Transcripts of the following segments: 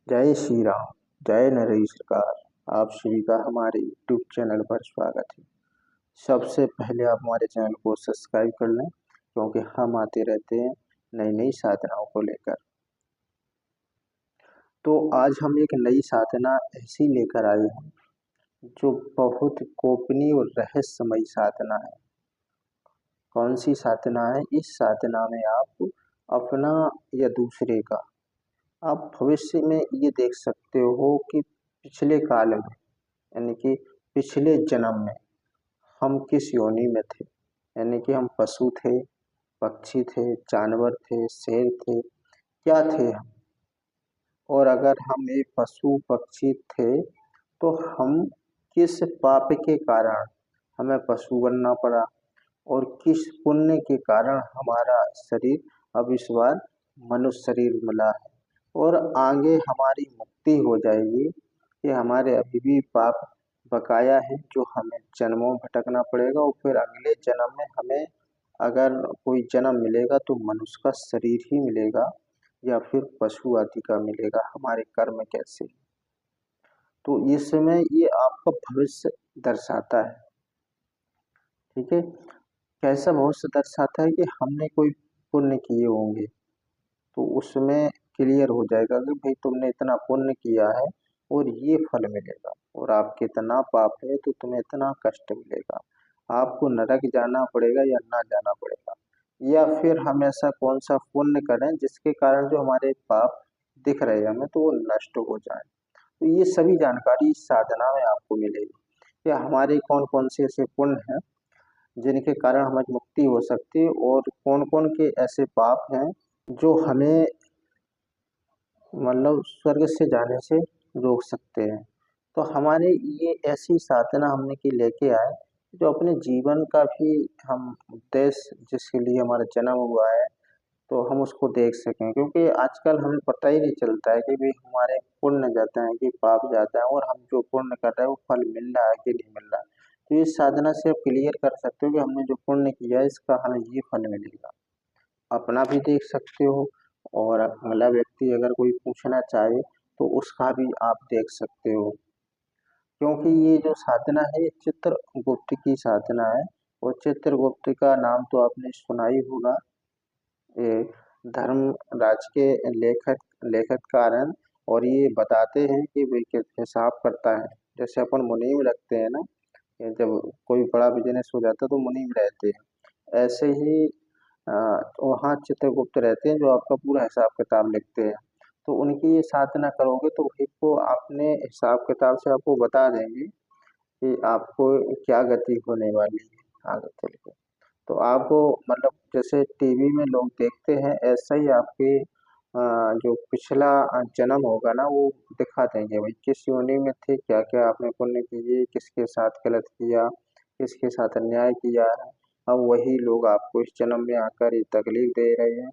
जय श्री राम। जय नरेश सरकार। आप सभी का हमारे यूट्यूब चैनल पर स्वागत है। सबसे पहले आप हमारे चैनल को सब्सक्राइब कर लें, क्योंकि हम आते रहते हैं नई नई साधनाओं को लेकर। तो आज हम एक नई साधना ऐसी लेकर आए हैं जो बहुत गोपनीय और रहस्यमयी साधना है। कौन सी साधना है? इस साधना में आप अपना या दूसरे का, आप भविष्य में ये देख सकते हो कि पिछले काल में, यानी कि पिछले जन्म में हम किस योनि में थे। यानी कि हम पशु थे, पक्षी थे, जानवर थे, शेर थे, क्या थे हम। और अगर हम एक पशु पक्षी थे तो हम किस पाप के कारण हमें पशु बनना पड़ा, और किस पुण्य के कारण हमारा शरीर अब इस बार मनुष्य शरीर मिला है। और आगे हमारी मुक्ति हो जाएगी कि हमारे अभी भी पाप बकाया है, जो हमें जन्मों में भटकना पड़ेगा, और फिर अगले जन्म में हमें अगर कोई जन्म मिलेगा तो मनुष्य का शरीर ही मिलेगा या फिर पशु आदि का मिलेगा, हमारे कर्म कैसे। तो इसमें ये आपका भविष्य दर्शाता है। ठीक है, कैसा भविष्य दर्शाता है कि हमने कोई पुण्य किए होंगे तो उसमें क्लियर हो जाएगा कि भाई तुमने इतना पुण्य किया है और ये फल मिलेगा, और आपके इतना पाप है तो तुम्हें इतना कष्ट मिलेगा। आपको नरक जाना पड़ेगा या ना जाना पड़ेगा, या फिर हम ऐसा कौन सा पुण्य करें जिसके कारण जो हमारे पाप दिख रहे हैं हमें तो वो नष्ट हो जाए। तो ये सभी जानकारी इस साधना में आपको मिलेगी कि हमारे कौन कौन से ऐसे पुण्य हैं जिनके कारण हमें मुक्ति हो सकती है, और कौन कौन के ऐसे पाप हैं जो हमें मतलब स्वर्ग से जाने से रोक सकते हैं। तो हमारे ये ऐसी साधना हमने की लेके आए जो अपने जीवन का भी हम उद्देश्य जिसके लिए हमारा जन्म हुआ है तो हम उसको देख सकें, क्योंकि आजकल हमें पता ही नहीं चलता है कि भाई हमारे पुण्य जाते हैं कि पाप जाता है, और हम जो पुण्य कर रहे हैं वो फल मिल रहा है कि नहीं मिल रहा है। तो इस साधना से आप क्लियर कर सकते हो कि हमने जो पुण्य किया है इसका हमें ये फल मिलेगा। अपना भी देख सकते हो, और अगला व्यक्ति अगर कोई पूछना चाहे तो उसका भी आप देख सकते हो। क्योंकि ये जो साधना है ये चित्रगुप्त की साधना है, और चित्रगुप्त का नाम तो आपने सुना ही होगा। ये धर्मराज के लेखक लेखककार हैं, और ये बताते हैं कि वे किस हिसाब करता है। जैसे अपन मुनीम रखते हैं ना, ये जब कोई बड़ा बिजनेस हो जाता है तो मुनीम रहते हैं, ऐसे ही अ, वहाँ चित्रगुप्त रहते हैं जो आपका पूरा हिसाब किताब लिखते हैं। तो उनकी ये साधना करोगे तो एक को अपने हिसाब किताब से आपको बता देंगे कि आपको क्या गति होने वाली है आगे चल के। तो आपको मतलब जैसे टीवी में लोग देखते हैं ऐसा ही आपके जो पिछला जन्म होगा ना वो दिखा देंगे, भाई किस योनि में थे, क्या क्या आपने पुण्य किए, किसके साथ गलत किया, किसके साथ अन्याय किया है। अब वही लोग आपको इस जन्म में आकर ये तकलीफ दे रहे हैं,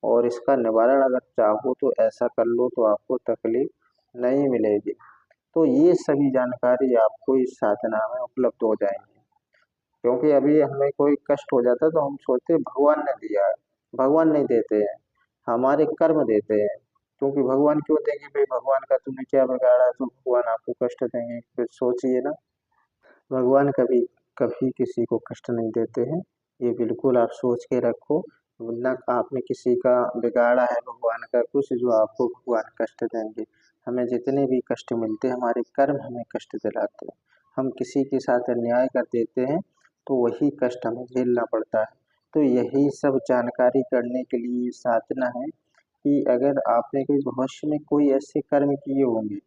और इसका निवारण अगर चाहो तो ऐसा कर लो तो आपको तकलीफ नहीं मिलेगी। तो ये सभी जानकारी आपको इस साधना में उपलब्ध हो जाएंगी। क्योंकि अभी हमें कोई कष्ट हो जाता है तो हम सोचते हैं भगवान ने दिया है। भगवान नहीं देते हैं, हमारे कर्म देते हैं। क्योंकि भगवान क्यों देंगे भाई, भगवान का तुमने क्या बिगाड़ा है तो भगवान आपको कष्ट देंगे? फिर सोचिए ना, भगवान कभी कभी किसी को कष्ट नहीं देते हैं। ये बिल्कुल आप सोच के रखो। ना आपने किसी का बिगाड़ा है भगवान का कुछ जो आपको भगवान कष्ट देंगे। हमें जितने भी कष्ट मिलते हैं हमारे कर्म हमें कष्ट दिलाते हैं। हम किसी के साथ अन्याय कर देते हैं तो वही कष्ट हमें झेलना पड़ता है। तो यही सब जानकारी करने के लिए ये साधना है कि अगर आपने कोई भविष्य में कोई ऐसे कर्म किए होंगे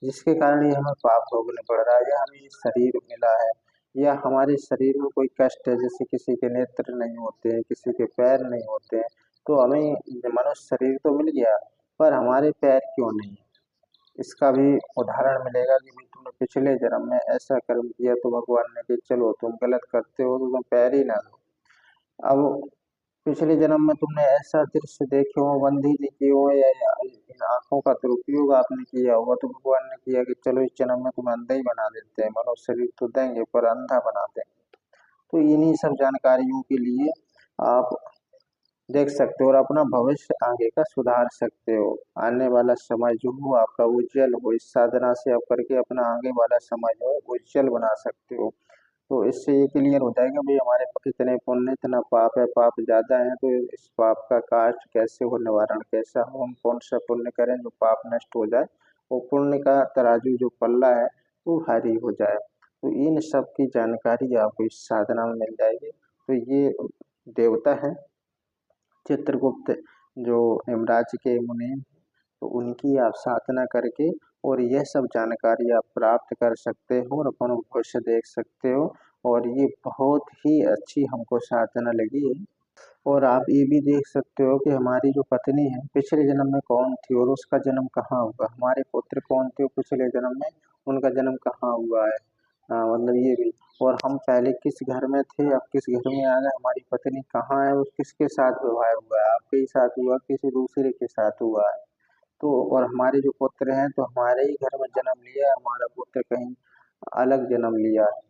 जिसके कारण ये हमें पाप भोगने पड़ रहा है, या हमें ये शरीर मिला है, या हमारे शरीर में कोई कष्ट है, जैसे किसी के नेत्र नहीं होते हैं, किसी के पैर नहीं होते हैं, तो हमें मनुष्य शरीर तो मिल गया पर हमारे पैर क्यों नहीं। इसका भी उदाहरण मिलेगा कि भाई तुमने पिछले जन्म में ऐसा कर्म किया तो भगवान ने कि चलो तुम गलत करते हो तो तुम पैर ही ना दो। अब पिछले जन्म में तुमने ऐसा दृश्य देखे हो, बंधी लिखी हो, या इन आंखों का दुरुपयोग आपने किया होगा तो भगवान ने किया कि चलो इस जन्म में तुम्हें अंधा ही बना देते हैं, मनुष्य शरीर तो देंगे पर अंधा बना देंगे। तो इन्हीं सब जानकारियों के लिए आप देख सकते हो और अपना भविष्य आगे का सुधार सकते हो। आने वाला समय जो हो आपका उज्जवल हो, इस साधना से आप करके अपना आगे वाला समय जो है उज्जवल बना सकते हो। तो इससे ये क्लियर हो जाएगा भाई हमारे इतने पुण्य इतना पाप है, पाप ज्यादा है, तो इस पाप का काष्ट कैसे हो, निवारण कैसा हो, हम कौन सा पुण्य करें जो पाप नष्ट हो जाए, वो पुण्य का तराजू जो पल्ला है वो भारी हो जाए। तो इन सब की जानकारी आपको इस साधना में मिल जाएगी। तो ये देवता है चित्रगुप्त, जो यमराज के मुनि हैं, तो उनकी आप साधना करके और यह सब जानकारी आप प्राप्त कर सकते हो और अपन भविष्य देख सकते हो। और ये बहुत ही अच्छी हमको साधना लगी है। और आप ये भी देख सकते हो कि हमारी जो पत्नी है पिछले जन्म में कौन थी और उसका जन्म कहाँ हुआ, हमारे पुत्र कौन थे और पिछले जन्म में उनका जन्म कहाँ हुआ है। मतलब ये भी, और हम पहले किस घर में थे अब किस घर में आ गए, हमारी पत्नी कहाँ है और किसके साथ विवाह हुआ है, आपके ही साथ हुआ किसी दूसरे के साथ हुआ है। तो और हमारे जो पुत्र हैं तो हमारे ही घर में जन्म लिया है, हमारा पुत्र कहीं अलग जन्म लिया है।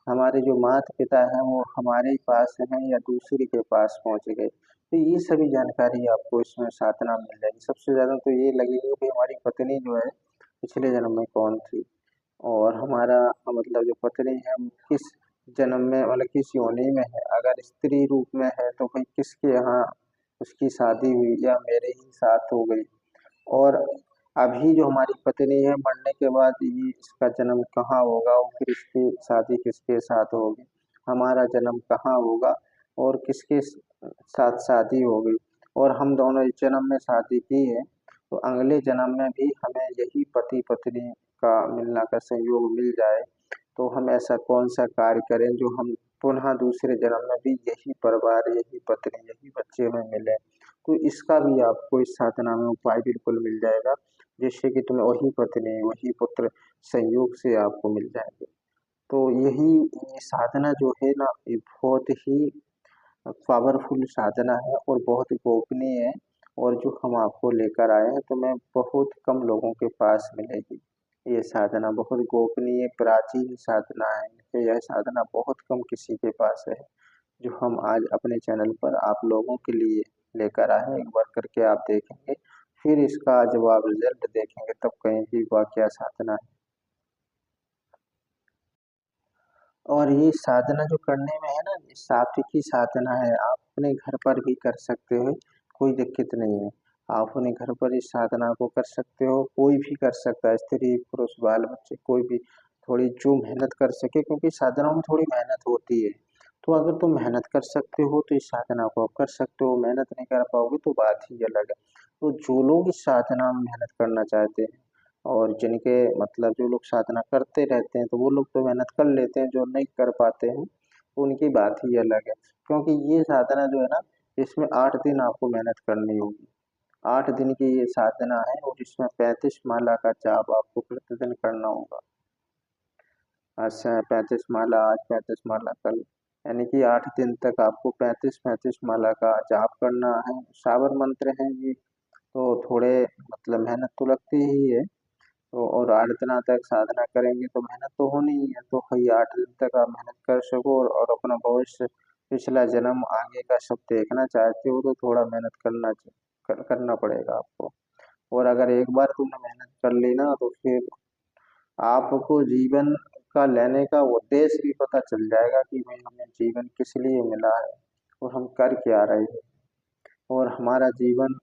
हमारे जो माता पिता हैं वो हमारे ही पास हैं या दूसरे के पास पहुंच गए। तो ये सभी जानकारी आपको इसमें साधना में मिल जाएगी। सबसे ज्यादा तो ये लगेगी कि हमारी पत्नी जो है पिछले जन्म में कौन थी, और हमारा मतलब जो पत्नी है वो किस जन्म में मतलब किस योनि में है, अगर स्त्री रूप में है तो भाई किसके यहाँ उसकी शादी हुई या मेरे ही साथ हो गई। और अभी जो हमारी पत्नी है मरने के बाद ये इसका जन्म कहाँ होगा और फिर इसकी शादी किसके साथ होगी, हमारा जन्म कहाँ होगा और किसके साथ शादी होगी। और हम दोनों इस जन्म में शादी की है तो अगले जन्म में भी हमें यही पति पत्नी का मिलना का संयोग मिल जाए, तो हम ऐसा कौन सा कार्य करें जो हम पुनः दूसरे जन्म में भी यही परिवार यही पत्नी यही बच्चे में मिले। तो इसका भी आपको इस साधना में उपाय बिल्कुल मिल जाएगा, जिससे कि तुम्हें वही पत्नी वही पुत्र संयोग से आपको मिल जाएंगे। तो यही ये साधना जो है ना ये बहुत ही पावरफुल साधना है और बहुत गोपनीय है। और जो हम आपको लेकर आए हैं तो मैं बहुत कम लोगों के पास मिलेगी। ये साधना बहुत गोपनीय प्राचीन साधना है, तो यह साधना बहुत कम किसी के पास है, जो हम आज अपने चैनल पर आप लोगों के लिए लेकर आए हैं। एक बार करके आप देखेंगे, फिर इसका जब आप रिजल्ट देखेंगे तब कहेंगे वाह क्या साधना है। और ये साधना जो करने में है ना, ये सात्विकी साधना है, आप अपने घर पर भी कर सकते हो, कोई दिक्कत नहीं है। आप अपने घर पर इस साधना को कर सकते हो, कोई भी कर सकता है, स्त्री पुरुष बाल बच्चे कोई भी, थोड़ी जो मेहनत कर सके, क्योंकि साधनाओं में थोड़ी मेहनत होती है। तो अगर तुम मेहनत कर सकते हो तो इस साधना को आप कर सकते हो, मेहनत नहीं कर पाओगे तो बात ही अलग है। तो जो लोग इस साधना में मेहनत करना चाहते हैं और जिनके मतलब जो लोग साधना करते रहते हैं तो वो लोग तो मेहनत कर लेते हैं, जो नहीं कर पाते हैं तो उनकी बात ही अलग है। क्योंकि ये साधना जो है ना, इसमें 8 दिन आपको मेहनत करनी होगी। 8 दिन की ये साधना है और इसमें 35 माला का जाप आपको प्रतिदिन करना होगा। अच्छा 35 माला आज 35 माला कल, यानी कि 8 दिन तक आपको 35-35 माला का जाप करना है। सावर मंत्र है ये, तो थोड़े मतलब मेहनत तो लगती ही है। तो और 8 दिन तक साधना करेंगे तो मेहनत तो होनी ही है, तो भाई 8 दिन तक आप मेहनत कर सको और अपना भविष्य पिछला जन्म आगे का सब देखना चाहते हो तो थोड़ा मेहनत करना पड़ेगा आपको। और अगर एक बार तुमने मेहनत कर ली ना तो फिर आपको जीवन का लेने का उद्देश्य भी पता चल जाएगा कि भाई हमें जीवन किस लिए मिला है और हम कर क्या रहे हैं और हमारा जीवन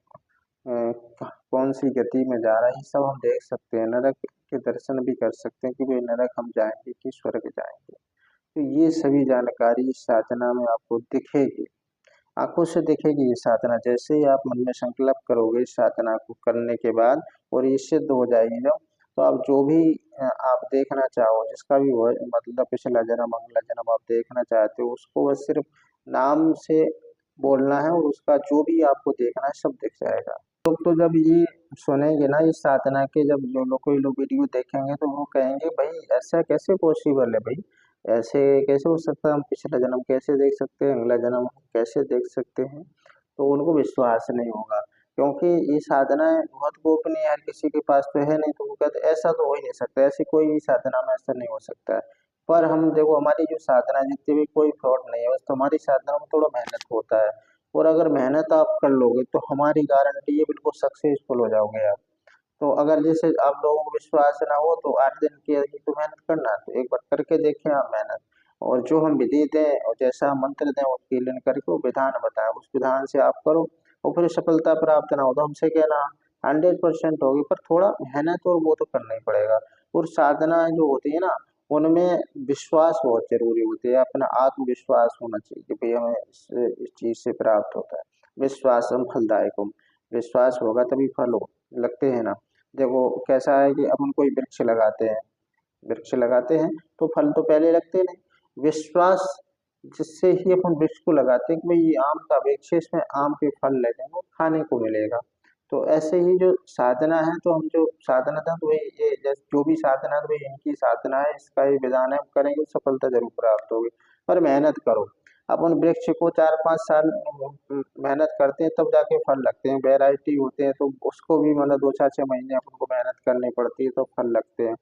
कौन सी गति में जा रहा है, ये सब हम देख सकते हैं। नरक के दर्शन भी कर सकते हैं कि भाई नरक हम जाएंगे कि स्वर्ग जाएंगे। तो ये सभी जानकारी इस साधना में आपको दिखेगी, आंखों से दिखेगी। ये साधना जैसे ही आप मन में संकल्प करोगे इस साधना को करने के बाद और ये सिद्ध हो जाएगी जब, तो आप जो भी आप देखना चाहो जिसका भी वो मतलब पिछला जन्म अगला जन्म आप देखना चाहते हो उसको बस सिर्फ नाम से बोलना है और उसका जो भी आपको देखना है सब दिख जाएगा। लोग तो जब ये सुनेंगे ना इस साधना के, जब जो लोग कोई लोग वीडियो देखेंगे तो वो कहेंगे भाई ऐसा कैसे पॉसिबल है भाई, ऐसे कैसे हो सकता है, हम पिछला जन्म कैसे देख सकते हैं अगला जन्म हम कैसे देख सकते हैं। तो उनको विश्वास नहीं होगा, क्योंकि ये साधना बहुत गोपनीय है, हर किसी के पास तो है नहीं, तो वो कहते ऐसा तो हो ही नहीं सकता, ऐसी कोई भी साधना में ऐसा नहीं हो सकता है। पर हम देखो हमारी जो साधना जितनी भी कोई फ्रॉड नहीं है, बस तुम्हारी साधना में थोड़ा मेहनत होता है। और अगर मेहनत आप कर लोगे तो हमारी गारंटी है बिल्कुल सक्सेसफुल हो जाओगे आप। तो अगर जैसे आप लोगों को विश्वास ना हो तो 8 दिन की ही तो मेहनत करना, तो एक बार करके देखें आप मेहनत। और जो हम विधि दें और जैसा हम मंत्र दें वो कीलन करके वो विधान बताएं, उस विधान से आप करो और फिर सफलता प्राप्त ना हो तो हमसे कहना। 100% होगी, पर थोड़ा मेहनत और वो तो करना ही पड़ेगा। और साधना जो होती है ना, उनमें विश्वास बहुत जरूरी होती है, अपना आत्मविश्वास होना चाहिए कि भाई हमें इस चीज से प्राप्त होता है। विश्वासम फलदायकम, विश्वास होगा तभी फल हो लगते हैं ना। देखो कैसा है कि अपन कोई वृक्ष लगाते हैं तो फल तो पहले लगते नहीं, विश्वास जिससे ही अपन वृक्ष को लगाते हैं कि भाई ये आम का वृक्ष है, इसमें आम के फल लगेंगे, खाने को मिलेगा। तो ऐसे ही जो साधना है, तो हम जो साधना था तो भाई ये जैसे जो भी साधना है तो भाई इनकी साधना है, इसका ये विधान है, हम करेंगे तो सफलता जरूर प्राप्त होगी। पर मेहनत करो। अपन वृक्ष को 4-5 साल मेहनत करते हैं तब जाके फल लगते हैं, वैरायटी होते हैं तो उसको भी मतलब 2-4-6 महीने अपन को मेहनत करनी पड़ती है तो फल लगते हैं।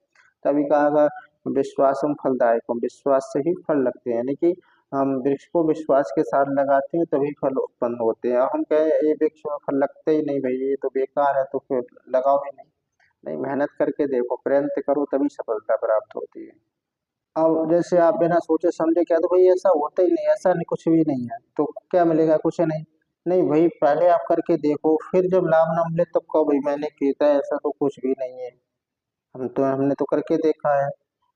तभी कहा गया विश्वासम फलदायकम, विश्वास से ही फल लगते हैं, यानी कि हम वृक्ष को विश्वास के साथ लगाते हैं तभी फल उत्पन्न होते हैं। हम कहे ये वृक्ष में फल लगते ही नहीं भाई ये तो बेकार है, तो फिर लगाओ ही नहीं। नहीं, मेहनत करके देखो, प्रयत्न करो तभी सफलता प्राप्त होती है। अब जैसे आप बिना सोचे समझे क्या तो भाई ऐसा होता ही नहीं, ऐसा नहीं, कुछ भी नहीं है तो क्या मिलेगा, कुछ नहीं। नहीं भाई, पहले आप करके देखो, फिर जब लाभ ना मिले तब कहो भाई मैंने किया था, ऐसा तो कुछ भी नहीं है, हमने तो करके देखा है।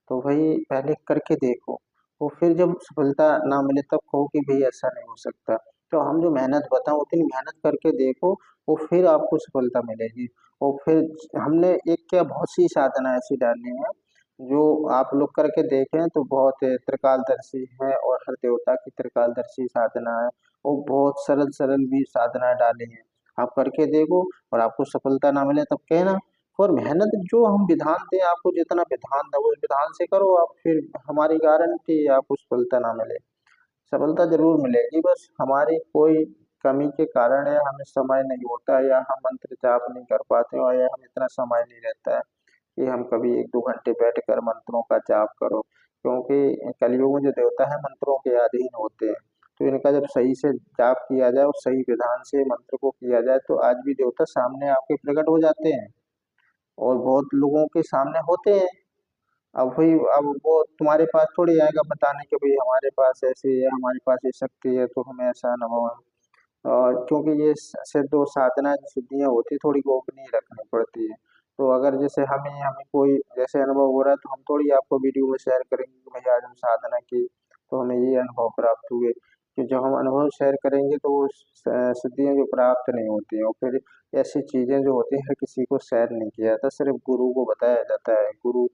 तो भाई पहले करके देखो, वो फिर जब सफलता ना मिले तब कहो कि भाई ऐसा नहीं हो सकता। तो हम जो मेहनत बताओ उतनी मेहनत करके देखो, वो फिर आपको सफलता मिलेगी। और फिर हमने एक क्या बहुत सी साधना ऐसी डाली है जो आप लोग करके देखें तो बहुत त्रिकालदर्शी है, और हर देवता की त्रिकालदर्शी साधना है। और बहुत सरल सरल भी साधना डाली है, आप करके देखो। और आपको सफलता ना मिले तब कहना। और मेहनत जो हम विधान दें आपको, जितना विधान दो उस विधान से करो आप, फिर हमारी गारंटी है आपको सफलता ना मिले, सफलता जरूर मिलेगी। बस हमारी कोई कमी के कारण है, हमें समय नहीं होता, या हम मंत्र जाप नहीं कर पाते, और या हम इतना समय नहीं रहता है कि हम कभी 1-2 घंटे बैठकर मंत्रों का जाप करो। क्योंकि कलयुग में जो देवता है मंत्रों के अधीन होते हैं, तो इनका जब सही से जाप किया जाए और सही विधान से मंत्र को किया जाए तो आज भी देवता सामने आपके प्रकट हो जाते हैं, और बहुत लोगों के सामने होते हैं। अब वो तुम्हारे पास थोड़ी आएगा बताने के भाई हमारे पास ऐसी है, हमारे पास ये शक्ति है तो हमें ऐसा अनुभव है। और क्योंकि ये सिद्ध और साधना जो सिद्धियां होती है थोड़ी गोपनीय रखनी पड़ती है। तो अगर जैसे हमें हमें कोई जैसे अनुभव हो रहा है तो हम थोड़ी आपको वीडियो में शेयर करेंगे कि भाई आज हम साधना की तो हमें ये अनुभव प्राप्त हुए। कि जब हम अनुभव शेयर करेंगे तो वो सिद्धियां जो प्राप्त नहीं होती हैं, और फिर ऐसी चीजें जो होती हैं हर किसी को शेयर नहीं किया जाता, सिर्फ गुरु को बताया जाता है। गुरु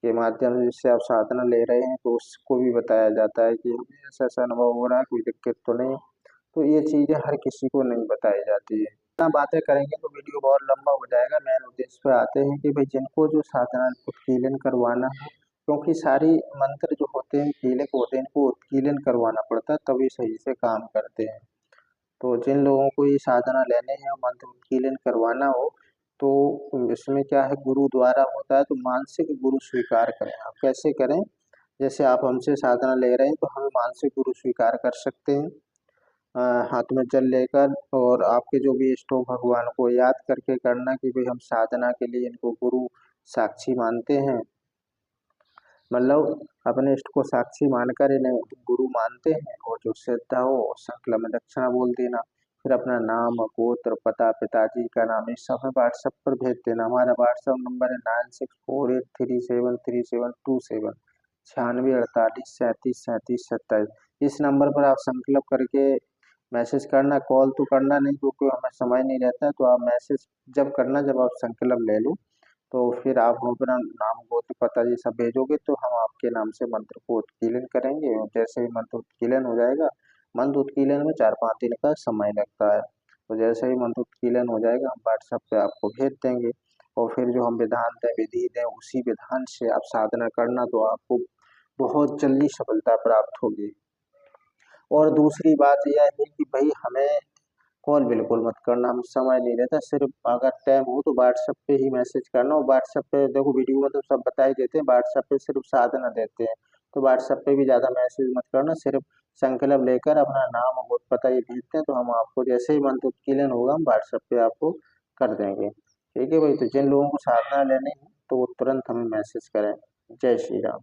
के माध्यम से जिससे आप साधना ले रहे हैं तो उसको भी बताया जाता है कि हमें ऐसा ऐसा अनुभव हो रहा है, कोई दिक्कत तो नहीं। तो ये चीजें हर किसी को नहीं बताई जाती है। इतना बातें करेंगे तो वीडियो बहुत लंबा हो जाएगा। मेन उद्देश्य पे आते हैं कि भाई जिनको जो साधना उत्कीलन करवाना है, क्योंकि सारी मंत्र जो होते हैं कीलक होते हैं, इनको उत्कीलन करवाना पड़ता है तभी सही से काम करते हैं। तो जिन लोगों को ये साधना लेने हैं मंत्र उत्कीलन करवाना हो, तो इसमें क्या है, गुरु द्वारा होता है, तो मानसिक गुरु स्वीकार करें। आप कैसे करें, जैसे आप हमसे साधना ले रहे हैं तो हम मानसिक गुरु स्वीकार कर सकते हैं। हाथ में जल लेकर, और आपके जो भी इष्ट हो भगवान को याद करके करना कि भाई हम साधना के लिए इनको गुरु साक्षी मानते हैं। मतलब अपने इष्ट को साक्षी मानकर इन्हें गुरु मानते हैं, और जो श्रद्धा हो संकल्प में दक्षिणा बोल देना। फिर अपना नाम गोत्र पता पिताजी का नाम ये सब हमें व्हाट्सएप पर भेज देना। हमारा व्हाट्सएप नंबर है 9648373727 9648373727। इस नंबर पर आप संकल्प करके मैसेज करना, कॉल तो करना नहीं क्योंकि हमें समय नहीं रहता है। तो आप मैसेज जब करना जब आप संकल्प ले लो, तो फिर आप हम अपना नाम गोत्र पता ये सब भेजोगे तो हम आपके नाम से मंत्र को उत्कीलन करेंगे। और जैसे ही मंत्र उत्कीलन हो जाएगा, मंत्र उत्कीलन में 4-5 दिन का समय लगता है, तो जैसे ही मंत्र उत्कीलन हो जाएगा हम व्हाट्सएप पे आपको भेज देंगे। और फिर जो हम विधान दें विधि दें उसी विधान से आप साधना करना, तो आपको बहुत जल्दी सफलता प्राप्त होगी। और दूसरी बात यह है कि भाई हमें कॉल बिल्कुल मत करना, हम समय नहीं रहता, सिर्फ अगर टाइम हो तो व्हाट्सएप पे ही मैसेज करना। और व्हाट्सएप पे देखो वीडियो में तो सब बता ही देते हैं, व्हाट्सएप पे सिर्फ साधना देते हैं, तो व्हाट्सएप पे भी ज़्यादा मैसेज मत करना, सिर्फ संकल्प लेकर अपना नाम और पता ये भेज दें, तो हम आपको जैसे ही मंथ क्लियर होगा हम व्हाट्सएप पे आपको कर देंगे। ठीक है भाई, तो जिन लोगों को साधना लेनी है तो वो तुरंत हमें मैसेज करें। जय श्री राम।